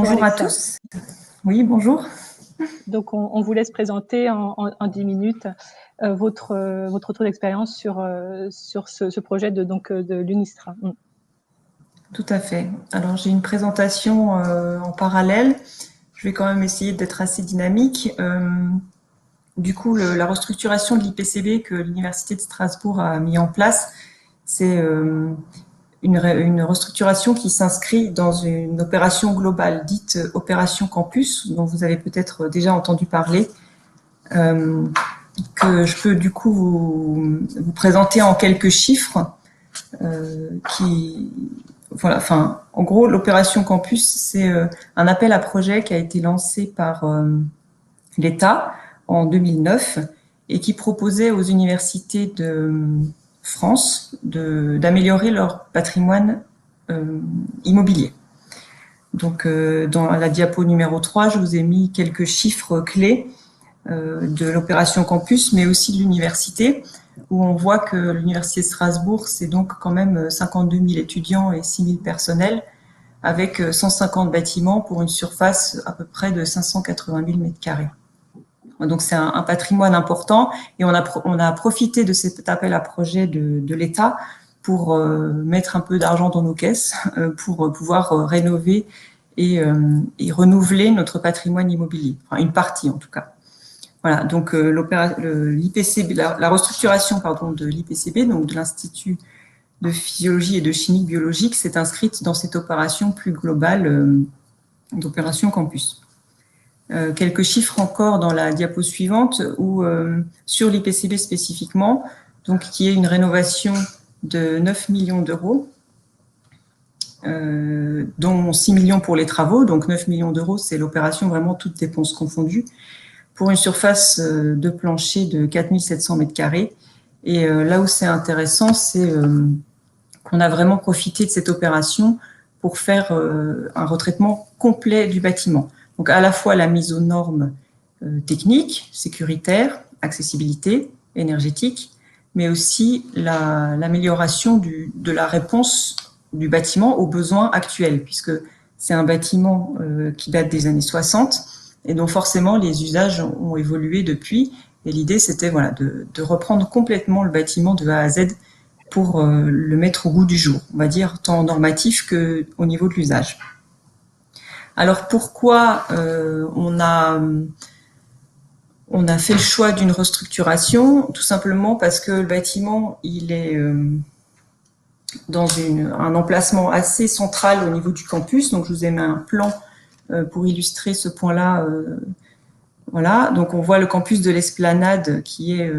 Bonjour à Alexa. tous. Oui, bonjour. Donc, on vous laisse présenter en 10 minutes votre retour d'expérience sur ce projet de l'UNISTRA. Tout à fait. Alors, j'ai une présentation en parallèle. Je vais quand même essayer d'être assez dynamique. Du coup, la restructuration de l'IPCB que l'Université de Strasbourg a mis en place, c'est une restructuration qui s'inscrit dans une opération globale dite Opération Campus, dont vous avez peut-être déjà entendu parler, que je peux du coup vous présenter en quelques chiffres. Voilà, enfin, en gros, l'opération Campus, c'est un appel à projet qui a été lancé par l'État en 2009 et qui proposait aux universités de France d'améliorer leur patrimoine immobilier. Donc, dans la diapo numéro 3, je vous ai mis quelques chiffres clés de l'opération Campus, mais aussi de l'université, où on voit que l'Université de Strasbourg, c'est donc quand même 52 000 étudiants et 6 000 personnels, avec 150 bâtiments pour une surface à peu près de 580 000 m². Donc c'est un patrimoine important, et on a profité de cet appel à projet de l'État pour mettre un peu d'argent dans nos caisses, pour pouvoir rénover et renouveler notre patrimoine immobilier, enfin une partie en tout cas. Voilà, donc l'IPCB, la restructuration de l'IPCB, donc de l'Institut de physiologie et de chimie biologique, s'est inscrite dans cette opération plus globale d'opération Campus. Quelques chiffres encore dans la diapo suivante, où sur l'IPCB spécifiquement, donc qui est une rénovation de 9 millions d'euros, dont 6 millions pour les travaux, donc 9 millions d'euros, c'est l'opération vraiment toutes dépenses confondues, pour une surface de plancher de 4 700 m². Et là où c'est intéressant, c'est qu'on a vraiment profité de cette opération pour faire un retraitement complet du bâtiment. Donc à la fois la mise aux normes techniques, sécuritaires, accessibilité, énergétique, mais aussi l'amélioration de la réponse du bâtiment aux besoins actuels, puisque c'est un bâtiment qui date des années 60, et donc forcément les usages ont évolué depuis, et l'idée c'était voilà, de reprendre complètement le bâtiment de A à Z pour le mettre au goût du jour, on va dire tant normatif qu'au niveau de l'usage. Alors pourquoi on a fait le choix d'une restructuration? Tout simplement parce que le bâtiment il est dans un emplacement assez central au niveau du campus, donc je vous ai mis un plan pour illustrer ce point-là. Voilà, donc on voit le campus de l'Esplanade qui est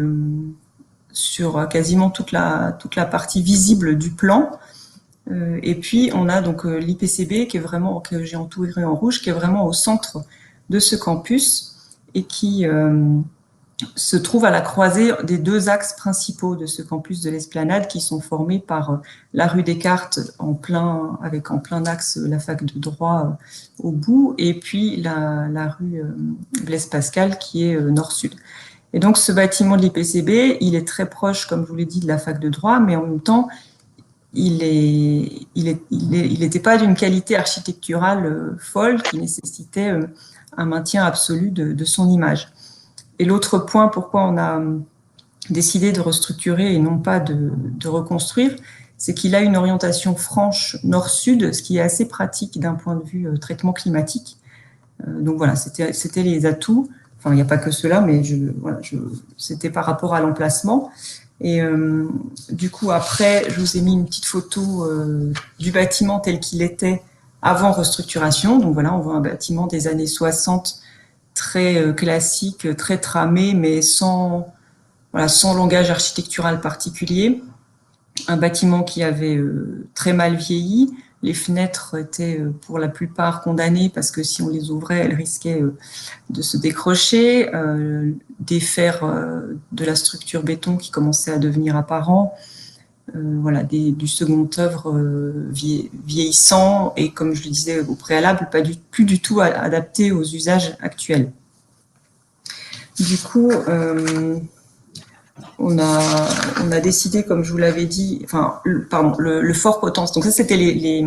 sur quasiment toute la partie visible du plan. Et puis on a donc l'IPCB qui est vraiment, que j'ai entouré en rouge, qui est vraiment au centre de ce campus et qui se trouve à la croisée des deux axes principaux de ce campus de l'Esplanade, qui sont formés par la rue Descartes avec en plein axe la fac de droit au bout, et puis la rue Blaise Pascal qui est nord-sud. Et donc ce bâtiment de l'IPCB, il est très proche, comme je vous l'ai dit, de la fac de droit, mais en même temps, il n'était pas d'une qualité architecturale folle qui nécessitait un maintien absolu de son image. Et l'autre point, pourquoi on a décidé de restructurer et non pas de reconstruire, c'est qu'il a une orientation franche nord-sud, ce qui est assez pratique d'un point de vue traitement climatique. Donc voilà, c'était les atouts. Enfin, il n'y a pas que cela, mais c'était par rapport à l'emplacement. Et du coup, après, je vous ai mis une petite photo du bâtiment tel qu'il était avant restructuration. Donc voilà, on voit un bâtiment des années 60, très classique, très tramé, mais sans langage architectural particulier. Un bâtiment qui avait très mal vieilli. Les fenêtres étaient pour la plupart condamnées parce que si on les ouvrait, elles risquaient de se décrocher. Des fers de la structure béton qui commençaient à devenir apparents. Voilà, du second œuvre vieillissant et, comme je le disais au préalable, plus du tout adapté aux usages actuels. Du coup, on a décidé, comme je vous l'avais dit, le fort potentiel. Donc ça, c'était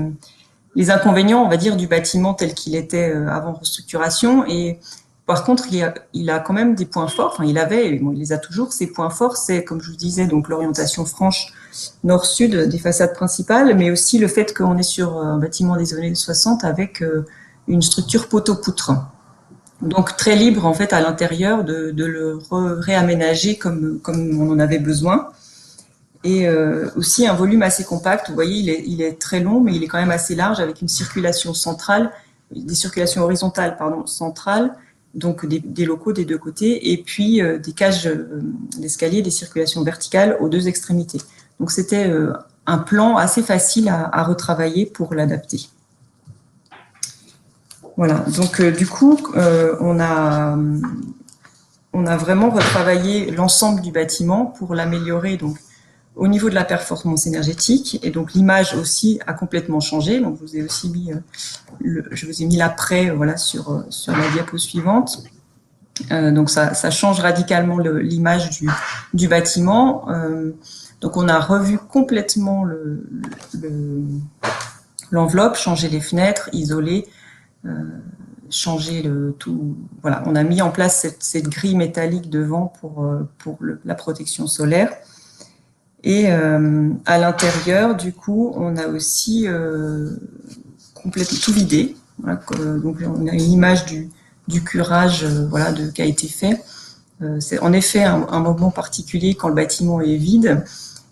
les inconvénients, on va dire, du bâtiment tel qu'il était avant restructuration. Et par contre, il a quand même des points forts. Enfin, il avait, bon, il les a toujours. Ses points forts, c'est, comme je vous disais, donc l'orientation franche nord-sud des façades principales, mais aussi le fait qu'on est sur un bâtiment des années 60 avec une structure poteau-poutre. Donc très libre en fait à l'intérieur de le réaménager comme on en avait besoin. Et aussi un volume assez compact. Vous voyez, il est très long, mais il est quand même assez large avec une circulation centrale, des circulations horizontales, pardon, centrales, donc des locaux des deux côtés, et puis des cages d'escalier, des circulations verticales aux deux extrémités. Donc c'était un plan assez facile à retravailler pour l'adapter. Voilà, donc du coup, on a vraiment retravaillé l'ensemble du bâtiment pour l'améliorer donc au niveau de la performance énergétique, et donc l'image aussi a complètement changé. Donc je vous ai aussi mis l'après, voilà, sur la diapo suivante. Donc ça change radicalement l'image du bâtiment. Donc on a revu complètement l'enveloppe, changé les fenêtres, isolé, changer le tout. Voilà, on a mis en place cette grille métallique devant pour la protection solaire. Et à l'intérieur, du coup, on a aussi complètement tout vidé. Voilà, donc on a une image du curage, voilà, qui a été fait. C'est en effet un moment particulier quand le bâtiment est vide,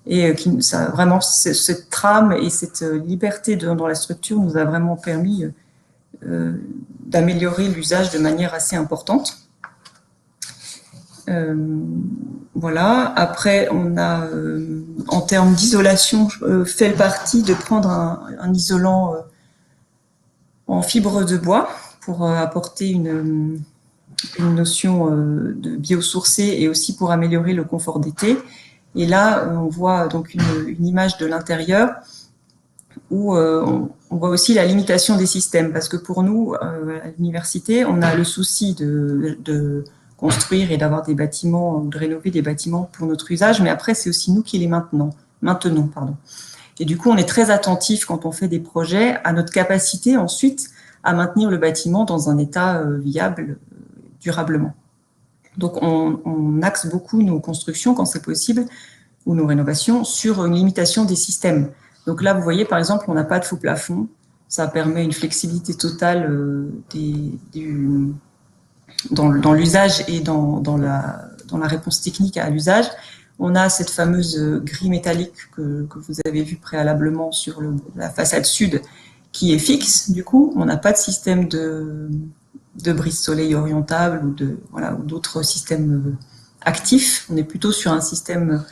et ça vraiment cette trame et cette liberté dans la structure nous a vraiment permis d'améliorer l'usage de manière assez importante. Voilà. Après, on a, en termes d'isolation, fait le parti de prendre un isolant en fibre de bois pour apporter une notion de biosourcé et aussi pour améliorer le confort d'été. Et là, on voit donc une image de l'intérieur où on voit aussi la limitation des systèmes, parce que pour nous, à l'université, on a le souci de construire et d'avoir des bâtiments, de rénover des bâtiments pour notre usage, mais après, c'est aussi nous qui les maintenons. Et du coup, on est très attentif quand on fait des projets à notre capacité ensuite à maintenir le bâtiment dans un état viable durablement. Donc, on axe beaucoup nos constructions, quand c'est possible, ou nos rénovations, sur une limitation des systèmes. Donc là, vous voyez, par exemple, on n'a pas de faux plafond. Ça permet une flexibilité totale dans l'usage et dans la réponse technique à l'usage. On a cette fameuse grille métallique que vous avez vue préalablement sur la façade sud, qui est fixe. Du coup, on n'a pas de système de brise-soleil orientable ou d'autres systèmes actifs. On est plutôt sur un système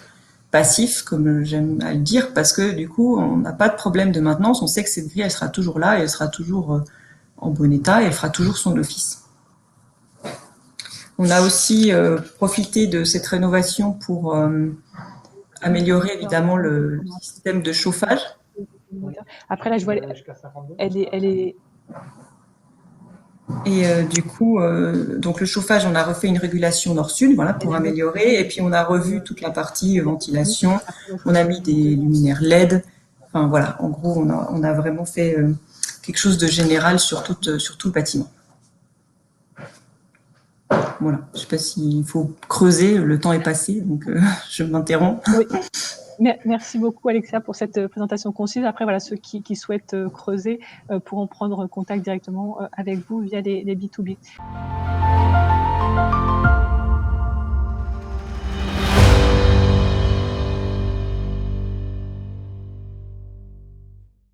passif, comme j'aime à le dire, parce que du coup, on n'a pas de problème de maintenance. On sait que cette grille, elle sera toujours là, et elle sera toujours en bon état, et elle fera toujours son office. On a aussi profité de cette rénovation pour améliorer évidemment le système de chauffage. Après, là, je vois, elle est... Et du coup, donc le chauffage, on a refait une régulation nord-sud, voilà, pour améliorer. Et puis on a revu toute la partie ventilation. On a mis des luminaires LED. Enfin voilà, en gros, on a vraiment fait quelque chose de général sur tout le bâtiment. Voilà, je ne sais pas s'il faut creuser, le temps est passé, donc je m'interromps. Oui. Merci beaucoup, Alexia, pour cette présentation concise. Après, voilà, ceux qui souhaitent creuser pourront prendre contact directement avec vous via les B2B.